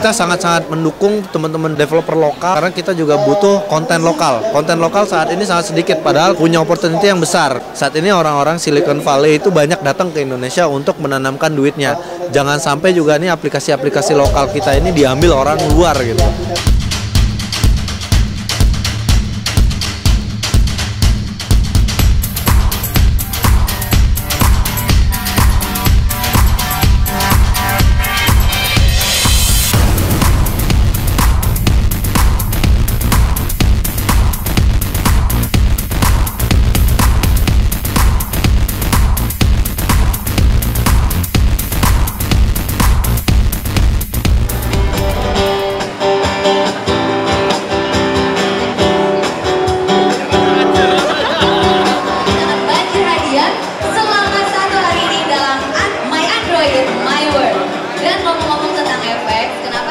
Kita sangat-sangat mendukung teman-teman developer lokal karena kita juga butuh konten lokal. Konten lokal saat ini sangat sedikit padahal punya opportunity yang besar. Saat ini orang-orang Silicon Valley itu banyak datang ke Indonesia untuk menanamkan duitnya. Jangan sampai juga nih aplikasi-aplikasi lokal kita ini diambil orang luar gitu.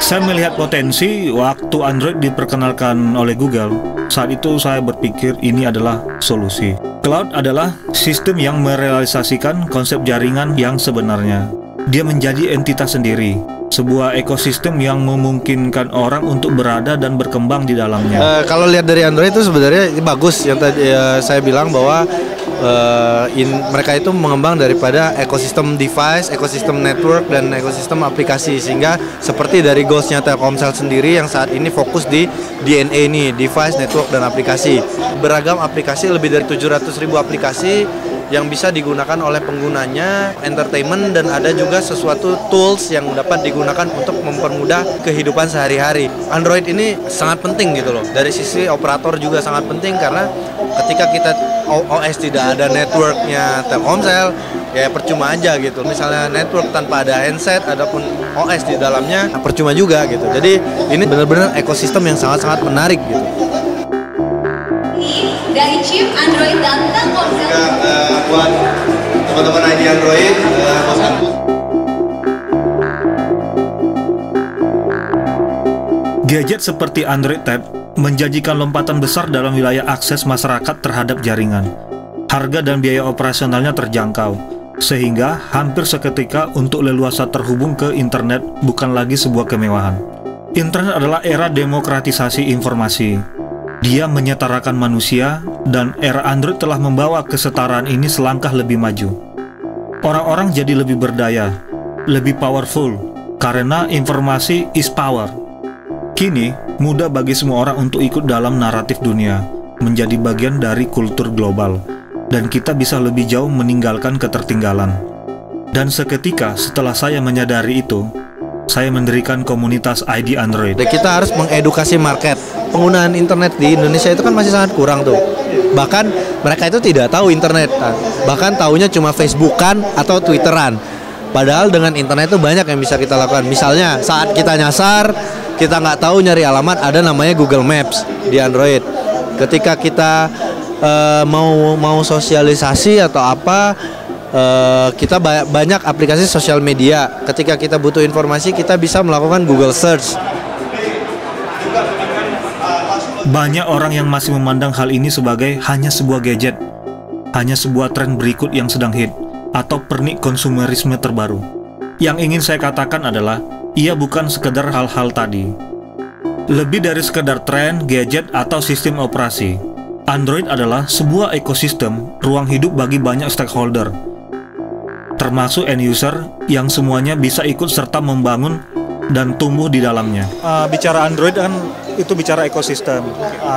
Saya melihat potensi waktu Android diperkenalkan oleh Google. Saat itu saya berpikir ini adalah solusi. Cloud adalah sistem yang merealisasikan konsep jaringan yang sebenarnya. Dia menjadi entitas sendiri, sebuah ekosistem yang memungkinkan orang untuk berada dan berkembang di dalamnya. Kalau lihat dari Android itu sebenarnya bagus. Yang tadi saya bilang bahwa mereka itu mengembang daripada ekosistem device, ekosistem network, dan ekosistem aplikasi. Sehingga seperti dari goalsnya Telkomsel sendiri yang saat ini fokus di DNA ini, device, network, dan aplikasi. Beragam aplikasi, lebih dari 700.000 aplikasi yang bisa digunakan oleh penggunanya, entertainment, dan ada juga sesuatu tools yang dapat digunakan untuk mempermudah kehidupan sehari-hari. Android ini sangat penting gitu loh. Dari sisi operator juga sangat penting karena ketika kita OS tidak ada networknya Telkomsel, ya percuma aja gitu. Misalnya network tanpa ada handset, adapun OS di dalamnya, percuma juga gitu. Jadi ini benar-benar ekosistem yang sangat-sangat menarik gitu. Dari chip Android dan Telkomsel. Buat teman-teman ID Android, Gadget seperti Android Tab menjanjikan lompatan besar dalam wilayah akses masyarakat terhadap jaringan. Harga dan biaya operasionalnya terjangkau, sehingga hampir seketika untuk leluasa terhubung ke internet bukan lagi sebuah kemewahan. Internet adalah era demokratisasi informasi. Dia menyetarakan manusia, dan era Android telah membawa kesetaraan ini selangkah lebih maju. Orang-orang jadi lebih berdaya, lebih powerful, karena informasi is power. Kini, mudah bagi semua orang untuk ikut dalam naratif dunia, menjadi bagian dari kultur global, dan kita bisa lebih jauh meninggalkan ketertinggalan. Dan seketika setelah saya menyadari itu, saya mendirikan komunitas ID Android. Kita harus mengedukasi market. Penggunaan internet di Indonesia itu kan masih sangat kurang tuh. Bahkan mereka itu tidak tahu internet. Bahkan taunya cuma Facebookan atau Twitteran. Padahal dengan internet itu banyak yang bisa kita lakukan. Misalnya saat kita nyasar, kita nggak tahu nyari alamat, ada namanya Google Maps di Android. Ketika kita mau sosialisasi atau apa, kita banyak aplikasi sosial media. Ketika kita butuh informasi, kita bisa melakukan Google Search. Banyak orang yang masih memandang hal ini sebagai hanya sebuah gadget, hanya sebuah tren berikut yang sedang hit, atau pernik konsumerisme terbaru. Yang ingin saya katakan adalah, ia bukan sekedar hal-hal tadi. Lebih dari sekedar tren, gadget, atau sistem operasi. Android adalah sebuah ekosistem, ruang hidup bagi banyak stakeholder, termasuk end user yang semuanya bisa ikut serta membangun dan tumbuh di dalamnya. Bicara Android kan itu bicara ekosistem.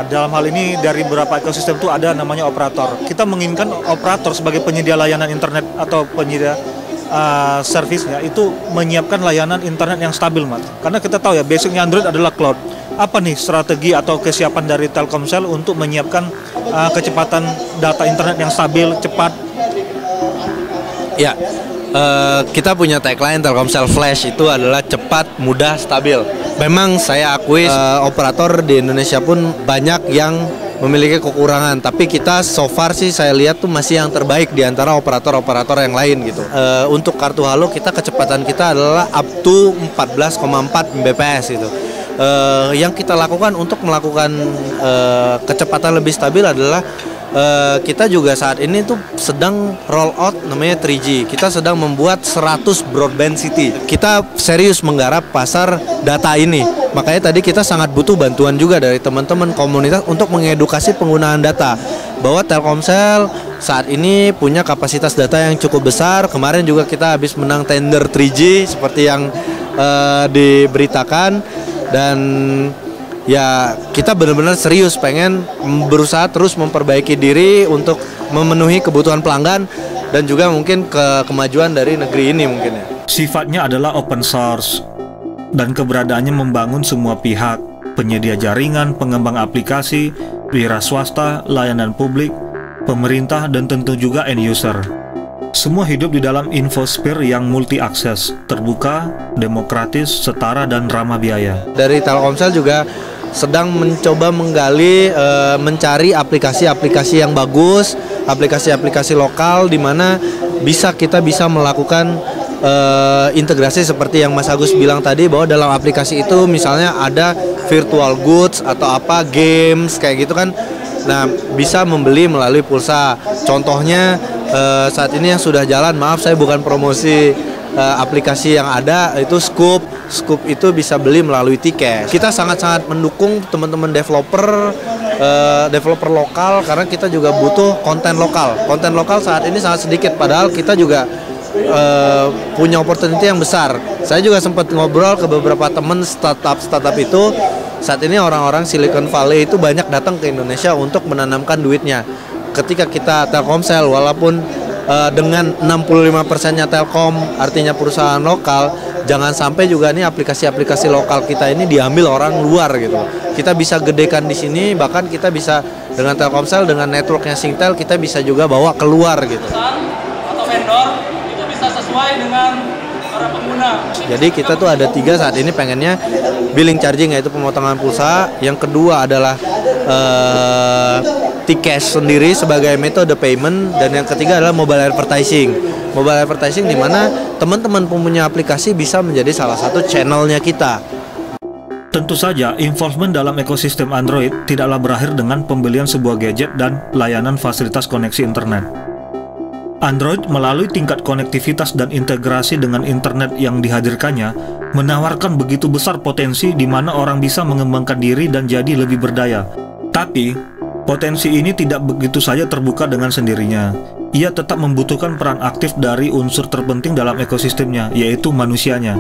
Dalam hal ini dari beberapa ekosistem itu ada namanya operator. Kita menginginkan operator sebagai penyedia layanan internet atau penyedia servisnya itu menyiapkan layanan internet yang stabil, Mas. Karena kita tahu ya basicnya Android adalah cloud. Apa nih strategi atau kesiapan dari Telkomsel untuk menyiapkan kecepatan data internet yang stabil, cepat? Ya. Kita punya tagline Telkomsel Flash itu adalah cepat, mudah, stabil. Memang saya akui operator di Indonesia pun banyak yang memiliki kekurangan, tapi kita so far sih saya lihat tuh masih yang terbaik di antara operator-operator yang lain gitu. Untuk kartu Halo kita kecepatan kita adalah up to 14,4 Mbps gitu. Yang kita lakukan untuk melakukan kecepatan lebih stabil adalah kita juga saat ini tuh sedang roll out namanya 3G. Kita sedang membuat 100 broadband city. Kita serius menggarap pasar data ini. Makanya tadi kita sangat butuh bantuan juga dari teman-teman komunitas untuk mengedukasi penggunaan data. Bahwa Telkomsel saat ini punya kapasitas data yang cukup besar. Kemarin juga kita habis menang tender 3G seperti yang diberitakan, dan ya kita benar-benar serius pengen berusaha terus memperbaiki diri untuk memenuhi kebutuhan pelanggan dan juga mungkin kemajuan dari negeri ini mungkin ya. Sifatnya adalah open source dan keberadaannya membangun semua pihak, penyedia jaringan, pengembang aplikasi, wira swasta, layanan publik, pemerintah, dan tentu juga end user. Semua hidup di dalam infosphere yang multi-akses, terbuka, demokratis, setara, dan ramah biaya. Dari Telkomsel juga sedang mencoba menggali, mencari aplikasi-aplikasi yang bagus, aplikasi-aplikasi lokal di mana kita bisa melakukan integrasi seperti yang Mas Agus bilang tadi, bahwa dalam aplikasi itu misalnya ada virtual goods atau apa games kayak gitu kan. Nah, bisa membeli melalui pulsa. Contohnya saat ini yang sudah jalan, maaf saya bukan promosi aplikasi yang ada, itu Scoop itu bisa beli melalui tiket. Kita sangat-sangat mendukung teman-teman developer lokal, karena kita juga butuh konten lokal. Konten lokal saat ini sangat sedikit, padahal kita juga punya opportunity yang besar. Saya juga sempat ngobrol ke beberapa teman startup itu. Saat ini orang-orang Silicon Valley itu banyak datang ke Indonesia untuk menanamkan duitnya. Ketika kita Telkomsel, walaupun dengan 65%-nya Telkom, artinya perusahaan lokal, jangan sampai juga nih aplikasi-aplikasi lokal kita ini diambil orang luar gitu. Kita bisa gedekan di sini, bahkan kita bisa dengan Telkomsel, dengan networknya Singtel, kita bisa juga bawa keluar gitu. Atau vendor itu bisa sesuai dengan para pengguna. Jadi kita tuh ada 3 saat ini pengennya billing charging, yaitu pemotongan pulsa. Yang kedua adalah T-Cash sendiri sebagai metode payment, dan yang ketiga adalah mobile advertising. Mobile advertising di mana teman-teman punya aplikasi bisa menjadi salah satu channelnya kita. Tentu saja, involvement dalam ekosistem Android tidaklah berakhir dengan pembelian sebuah gadget dan layanan fasilitas koneksi internet. Android melalui tingkat konektivitas dan integrasi dengan internet yang dihadirkannya menawarkan begitu besar potensi di mana orang bisa mengembangkan diri dan jadi lebih berdaya. Tapi, potensi ini tidak begitu saja terbuka dengan sendirinya. Ia tetap membutuhkan peran aktif dari unsur terpenting dalam ekosistemnya, yaitu manusianya.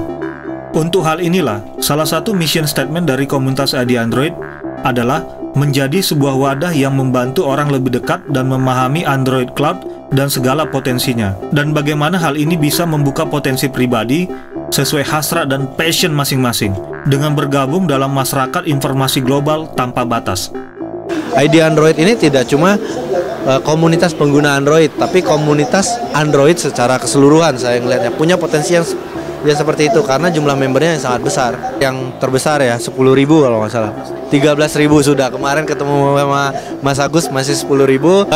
Untuk hal inilah, salah satu mission statement dari komunitas ID Android adalah menjadi sebuah wadah yang membantu orang lebih dekat dan memahami Android Cloud dan segala potensinya. Dan bagaimana hal ini bisa membuka potensi pribadi sesuai hasrat dan passion masing-masing dengan bergabung dalam masyarakat informasi global tanpa batas. ID Android ini tidak cuma komunitas pengguna Android, tapi komunitas Android secara keseluruhan. Saya ngelihatnya punya potensi yang seperti itu karena jumlah membernya yang sangat besar. Yang terbesar ya 10.000 kalau nggak salah. 13.000 sudah. Kemarin ketemu sama Mas Agus masih 10.000.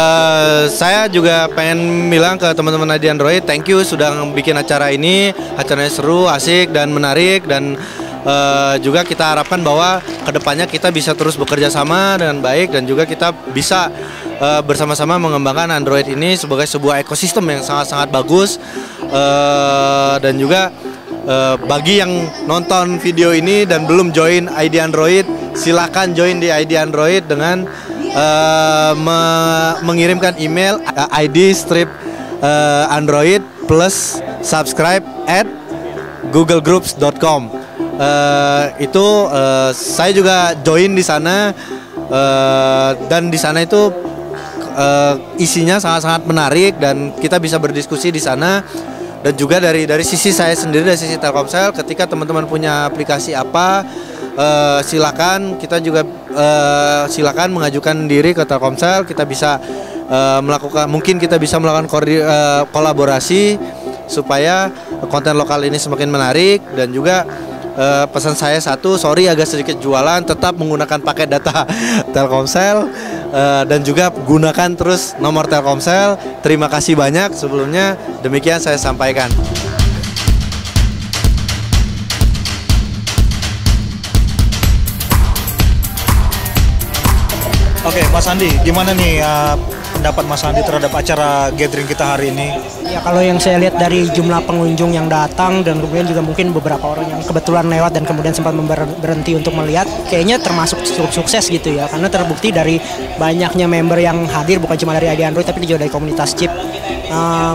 Saya juga pengen bilang ke teman-teman ID Android, thank you sudah bikin acara ini. Acaranya seru, asik dan menarik, dan juga kita harapkan bahwa kedepannya kita bisa terus bekerja sama dengan baik, dan juga kita bisa bersama-sama mengembangkan Android ini sebagai sebuah ekosistem yang sangat-sangat bagus. Dan juga bagi yang nonton video ini dan belum join ID Android, silakan join di ID Android dengan mengirimkan email id_android plus subscribe at googlegroups.com. Saya juga join di sana, dan di sana itu isinya sangat-sangat menarik dan kita bisa berdiskusi di sana. Dan juga dari sisi saya sendiri, dari sisi Telkomsel, ketika teman-teman punya aplikasi apa, silakan kita juga silakan mengajukan diri ke Telkomsel. Kita bisa mungkin kita bisa melakukan kolaborasi supaya konten lokal ini semakin menarik. Dan juga pesan saya satu, sorry agak sedikit jualan, tetap menggunakan paket data Telkomsel, dan juga gunakan terus nomor Telkomsel. Terima kasih banyak sebelumnya, demikian saya sampaikan. Oke, Mas Andi, gimana nih pendapat Mas Andi terhadap acara gathering kita hari ini? Ya kalau yang saya lihat dari jumlah pengunjung yang datang dan kemudian juga mungkin beberapa orang yang kebetulan lewat dan kemudian sempat berhenti untuk melihat, kayaknya termasuk cukup sukses gitu ya, karena terbukti dari banyaknya member yang hadir bukan cuma dari ID Android tapi juga dari komunitas chip.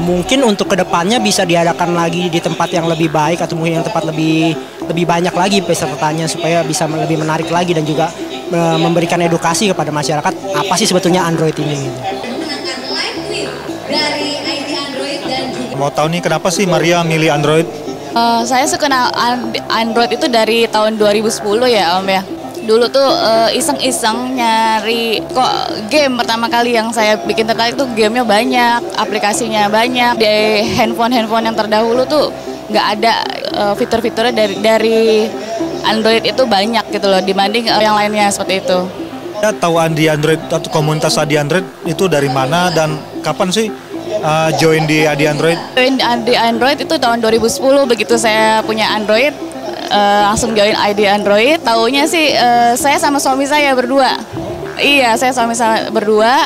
Mungkin untuk kedepannya bisa diadakan lagi di tempat yang lebih baik atau mungkin yang tempat lebih banyak lagi pesertanya supaya bisa lebih menarik lagi dan juga memberikan edukasi kepada masyarakat apa sih sebetulnya Android ini. Memenangkan live tweet dari ID Android dan juga Mau tahu nih kenapa sih Maria milih Android? Saya suka Android itu dari tahun 2010 ya Om ya. Dulu tuh iseng-iseng nyari kok game pertama kali yang saya bikin tertarik tuh gamenya banyak, aplikasinya banyak. Di handphone yang terdahulu tuh nggak ada fitur-fiturnya dari Android itu banyak gitu loh dibanding yang lainnya seperti itu. Ya, tahu Andi Android atau komunitas Adi Android itu dari mana dan kapan sih join di Adi Android? Join di Android itu tahun 2010, begitu saya punya Android langsung join ID Android. Taunya sih saya sama suami saya berdua. Iya, saya sama berdua.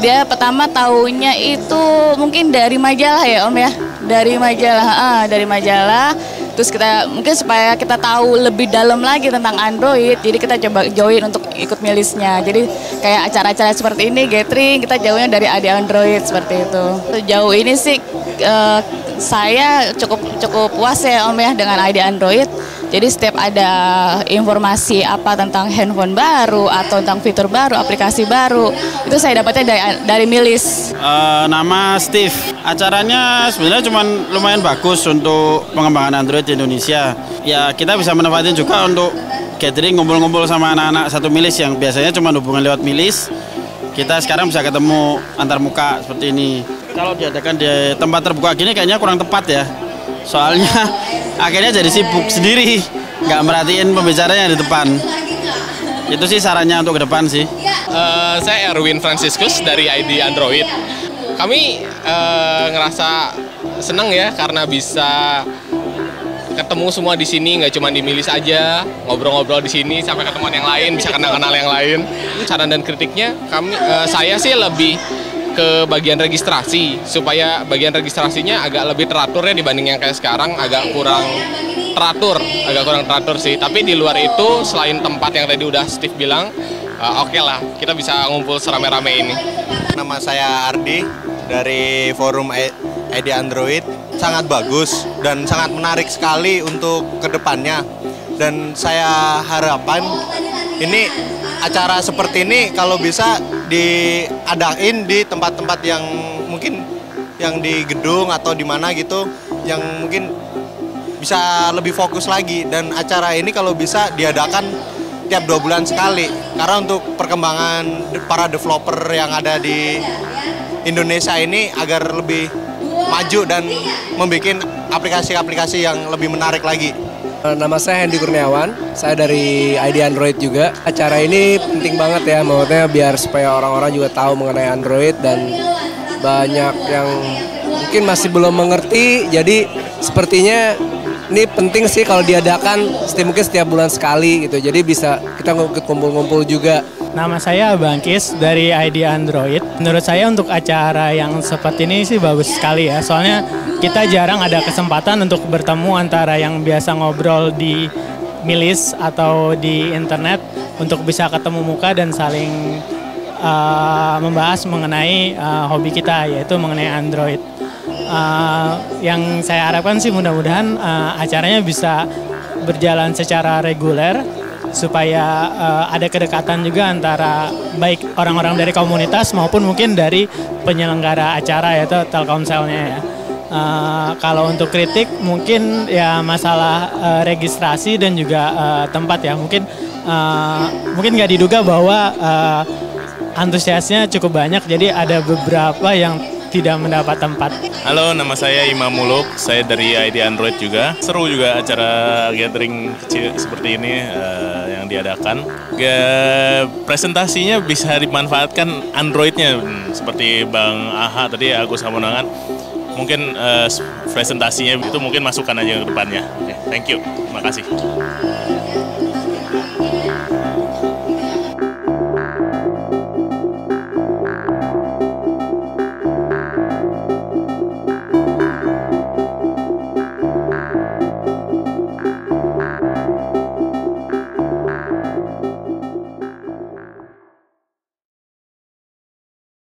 Dia pertama taunya itu mungkin dari majalah ya Om ya. Dari majalah. Terus kita mungkin supaya kita tahu lebih dalam lagi tentang Android, jadi kita coba join untuk ikut milisnya. Jadi kayak acara-acara seperti ini, gathering, kita jauhnya dari ID Android seperti itu. Jauh ini sih saya cukup puas ya Om ya dengan ID Android. Jadi setiap ada informasi apa tentang handphone baru atau tentang fitur baru, aplikasi baru, itu saya dapatnya dari milis. Nama Steve. Acaranya sebenarnya cuma lumayan bagus untuk pengembangan Android di Indonesia. Ya kita bisa manfaatin juga untuk gathering, ngumpul-ngumpul sama anak-anak satu milis yang biasanya cuma hubungan lewat milis. Kita sekarang bisa ketemu antar muka seperti ini. Kalau diadakan di tempat terbuka gini kayaknya kurang tepat ya. Soalnya akhirnya jadi sibuk sendiri, nggak merhatiin pembicaranya di depan. Itu sih sarannya untuk ke depan sih. Saya Erwin Franciscus dari ID Android. Kami ngerasa senang ya karena bisa ketemu semua di sini, nggak cuma di milis aja, ngobrol-ngobrol di sini sampai ketemuan yang lain, bisa kenal-kenal yang lain. Saran dan kritiknya saya sih lebih ke bagian registrasi, supaya bagian registrasinya agak lebih teratur ya dibanding yang kayak sekarang, agak kurang teratur sih. Tapi di luar itu selain tempat yang tadi udah Steve bilang, oke lah kita bisa ngumpul serame-rame ini. Nama saya Ardi dari forum ID Android. Sangat bagus dan sangat menarik sekali untuk kedepannya. Dan saya harapan ini acara seperti ini kalau bisa diadain di tempat-tempat yang mungkin yang di gedung atau di mana gitu, yang mungkin bisa lebih fokus lagi. Dan acara ini kalau bisa diadakan tiap 2 bulan sekali, karena untuk perkembangan para developer yang ada di Indonesia ini agar lebih maju dan membuat aplikasi-aplikasi yang lebih menarik lagi. Nama saya Hendy Kurniawan, saya dari ID Android juga. Acara ini penting banget ya, maksudnya biar supaya orang-orang juga tahu mengenai Android dan banyak yang mungkin masih belum mengerti. Jadi sepertinya ini penting sih kalau diadakan mungkin setiap bulan sekali gitu. Jadi bisa kita kumpul-kumpul juga. Nama saya Bangkis dari ID Android. Menurut saya untuk acara yang seperti ini sih bagus sekali ya. Soalnya kita jarang ada kesempatan untuk bertemu antara yang biasa ngobrol di milis atau di internet untuk bisa ketemu muka dan saling membahas mengenai hobi kita, yaitu mengenai Android. Yang saya harapkan sih mudah-mudahan acaranya bisa berjalan secara reguler, supaya ada kedekatan juga antara baik orang-orang dari komunitas maupun mungkin dari penyelenggara acara yaitu Telkomselnya ya. Kalau untuk kritik mungkin ya masalah registrasi dan juga tempat ya, mungkin nggak diduga bahwa antusiasnya cukup banyak, jadi ada beberapa yang tidak mendapat tempat. Halo, nama saya Imam Muluk, saya dari ID Android juga. Seru juga acara gathering kecil seperti ini yang diadakan. Presentasinya bisa dimanfaatkan Androidnya, seperti Bang Aha tadi, Agus Hamonangan. Mungkin presentasinya itu mungkin masukan aja ke depannya. Thank you, terima kasih.